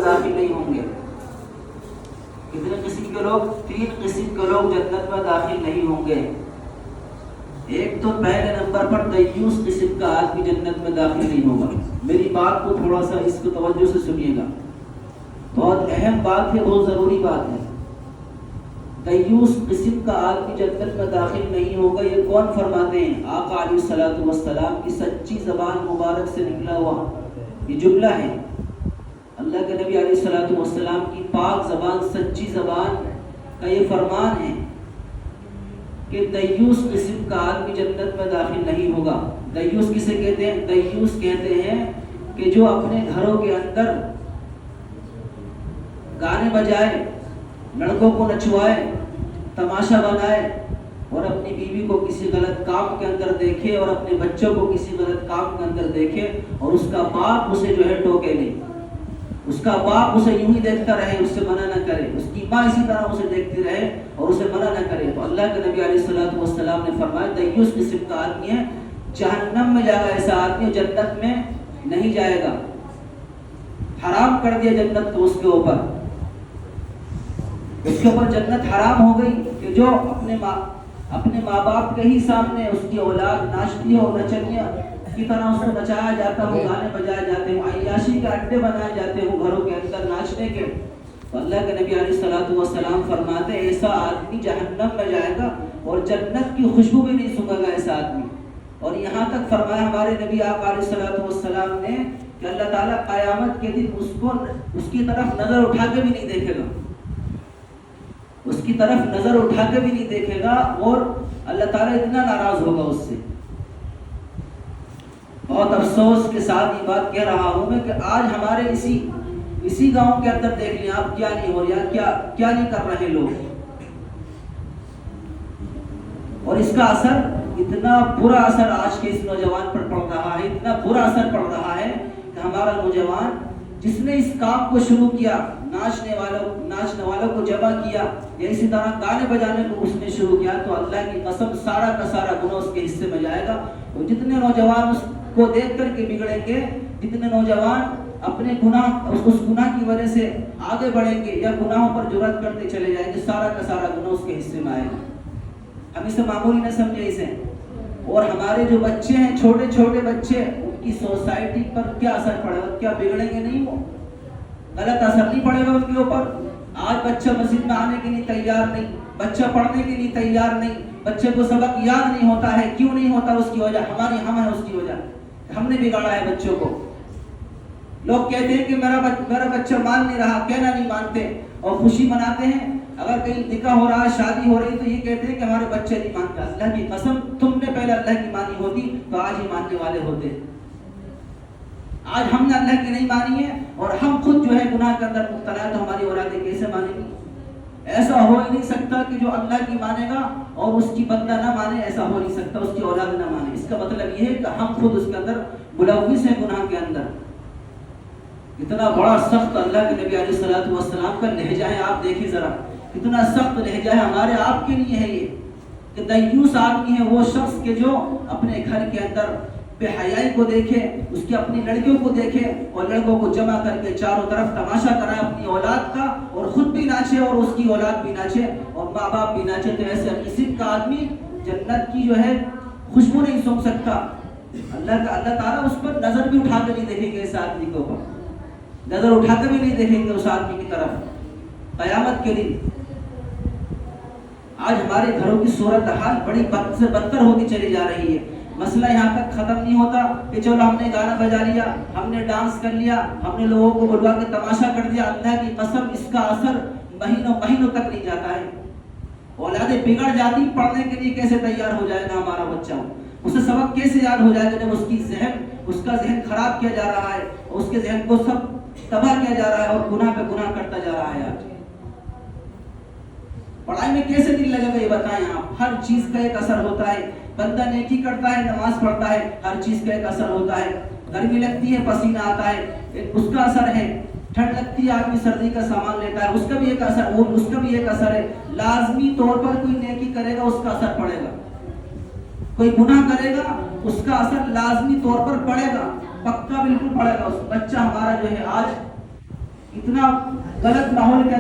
میں داخل نہیں ہوں گے. کتنے قسم کے لوگ؟ 3 قسم کے لوگ جنت میں داخل نہیں ہوں گے. ایک تو پہلے نمبر پر دیوس قسم کا آدمی جنت میں داخل نہیں ہوگا. میری بات کو تھوڑا سا اس کو توجہ سے سنیے گا، بہت اہم بات ہے، بہت ضروری بات ہے. دیوس قسم کا آدمی جنت میں داخل نہیں ہوگا. یہ کون فرماتے ہیں؟ آقا علیہ الصلوۃ والسلام کی سچی زبان مبارک سے نکلا ہوا یہ جملہ ہے. اللہ کے نبی علیہ الصلوۃ والسلام کی پاک زبان، سچی زبان کا یہ فرمان ہے کہ دیوس قسم کا آدمی جنت میں داخل نہیں ہوگا. دیوس کسے کہتے ہیں؟ دیوس کہتے ہیں کہ جو اپنے گھروں کے اندر گانے بجائے، لڑکوں کو نچوائے، تماشا بنائے اور اپنی بیوی کو کسی غلط کام کے اندر دیکھے اور اپنے بچوں کو کسی غلط کام کے اندر دیکھے اور اس کا باپ اسے جو ہے ٹوکے نہیں، اس کا باپ اسے یوں ہی دیکھتا رہے، اس سے منع نہ کرے، اس کی ماں اسی طرح اسے دیکھتی رہے اور اسے منع نہ کرے. تو اللہ کے نبی علیہ الصلوۃ والسلام نے فرمایا دیوس قسم کا آدمی ہے، جہنم میں جائے گا. ایسا آدمی جنت میں نہیں جائے گا. حرام کر دیا جنت کو اس کے اوپر، اس کے اوپر جنت حرام ہو گئی کہ جو اپنے ماں باپ کے ہی سامنے اس کی اولاد ناچتی ہو، نچنیاں کی طرح اس کو نچایا جاتا ہو، گانے بجائے جاتے ہوں، عیاشی کے اڈے بنائے جاتے ہوں گھروں کے اندر ناچنے کے. تو اللہ کے نبی علیہ الصلوۃ والسلام فرماتے ہیں ایسا آدمی جہنم میں جائے گا اور جنت کی خوشبو بھی نہیں سونگے گا ایسا آدمی. اور یہاں تک فرمایا ہمارے نبی آقا علیہ الصلوۃ والسلام نے کہ اللہ تعالیٰ قیامت کے دن اس کی طرف نظر اٹھا کے بھی نہیں دیکھے گا، اس کی طرف نظر اٹھا کے بھی نہیں دیکھے گا اور اللہ تعالیٰ اتنا ناراض ہوگا اس سے. بہت افسوس کے ساتھ یہ بات کہہ رہا ہوں میں کہ آج ہمارے اسی گاؤں کے اندر دیکھ لیں آپ، کیا نہیں ہو رہا، کیا نہیں کر رہے لوگ. اور اس کا اثر، اتنا برا اثر آج کے اس نوجوان پر پڑ رہا ہے، اتنا برا اثر پڑ رہا ہے کہ ہمارا نوجوان جس نے اس کام کو شروع کیا، ناچنے والوں کو جمع کیا یا اسی طرح گانے بجانے کو اس نے شروع کیا، تو اللہ کی قسم سارا کا سارا گناہ اس کے حصے میں جائے گا. اور جتنے نوجوان اس کو دیکھ کر کے بگڑیں گے، جتنے نوجوان اپنے اس گناہ کی وجہ سے آگے بڑھیں گے یا گناہوں پر جرأت کرتے چلے جائیں گے، سارا کا سارا گناہ اس کے حصے میں آئے گا. ہم اسے معمولی نہ سمجھے اسے. اور ہمارے جو بچے ہیں، چھوٹے چھوٹے بچے، ان کی سوسائٹی پر کیا اثر پڑے گا؟ کیا بگڑیں گے نہیں؟ وہ غلط اثر نہیں پڑے گا ان کے اوپر؟ آج بچہ مسجد میں آنے کے لیے تیار نہیں، بچہ پڑھنے کے لیے تیار نہیں، بچے کو سبق یاد نہیں ہوتا ہے. کیوں نہیں ہوتا؟ اس کی وجہ ہم ہے، اس کی وجہ ہم نے بگاڑا ہے بچوں کو. لوگ کہتے ہیں کہ میرا بچہ مان نہیں رہا، کہنا نہیں مانتے اور خوشی مناتے ہیں. اگر کہیں نکاح ہو رہا ہے، شادی ہو رہی، تو یہ کہتے ہیں کہ ہمارے بچے نہیں مانتے. اللہ کی قسم تم نے پہلے اللہ کی مانی ہوتی تو آج ہی ماننے والے ہوتے. آج ہم نے اللہ کی نہیں مانی ہے اور ہم خود جو ہے گناہ کے اندر مبتلا ہے، تو ہماری اولادیں کیسے مانیں گی؟ ایسا ہو ہی نہیں سکتا کہ جو اللہ کی مانے گا اور اس کی بندہ نہ مانے، ایسا ہو نہیں سکتا، اس کی اولاد نہ مانے. اس کا مطلب یہ ہے کہ ہم خود اس کے اندر ملوث ہیں گناہ کے اندر. اتنا بڑا سخت اللہ کے نبی علیہ الصلوۃ والسلام کا لہجہ ہے، آپ دیکھیں ذرا کتنا سخت لہجہ ہے ہمارے آپ کے لیے ہے یہ کہ دیوس آدمی ہے وہ شخص کہ جو اپنے گھر کے اندر بے حیائی کو دیکھے، اس کی اپنی لڑکیوں کو دیکھے اور لڑکوں کو جمع کر کے چاروں طرف تماشا کرائے اپنی اولاد کا، اور خود بھی ناچے اور اس کی اولاد بھی ناچے اور ماں باپ بھی ناچے. تو ایسے قسم کا آدمی جنت کی جو ہے خوشبو نہیں سونگ سکتا. اللہ تعالیٰ اس پر نظر بھی اٹھا کر نہیں دیکھیں گے، اس آدمی کے اوپر نظر اٹھا کر بھی نہیں دیکھیں گے اس آدمی کی طرف قیامت کے دن. آج ہمارے گھروں کی صورتحال بڑی بد سے بدتر ہوتی چلی جا رہی ہے. مسئلہ یہاں تک ختم نہیں ہوتا کہ چلو ہم نے گانا بجا لیا، ہم نے ڈانس کر لیا، ہم نے لوگوں کو بلوا کے تماشا کر دیا. اللہ کی قسم اس کا اثر مہینوں تک نہیں جاتا ہے. اولادیں بگڑ جاتی. پڑھنے کے لیے کیسے تیار ہو جائے گا ہمارا بچہ؟ اسے سبق کیسے یاد ہو جائے گا جب اس کا ذہن خراب کیا جا رہا ہے اور اس کے ذہن کو سب تباہ کیا جا رہا ہے اور گناہ پہ گناہ کرتا جا رہا ہے. آج پڑھائی میں کیسے دل لگے گا یہ بتائیں آپ؟ ہر چیز کا ایک اثر ہوتا ہے. بندہ نیکی کرتا ہے، نماز پڑھتا ہے، ہر چیز کا ایک اثر ہوتا ہے. گرمی لگتی ہے، پسینہ آتا ہے، اس کا اثر ہے. ٹھنڈ لگتی ہے، آدمی سردی کا سامان لیتا ہے، اس کا بھی ایک اثر ہے. لازمی طور پر کوئی نیکی کرے گا اس کا اثر پڑے گا، کوئی گناہ کرے گا اس کا اثر لازمی طور پر پڑے گا، پکا بالکل پڑے گا. اس بچہ ہمارا جو ہے آج اتنا غلط ماحول کے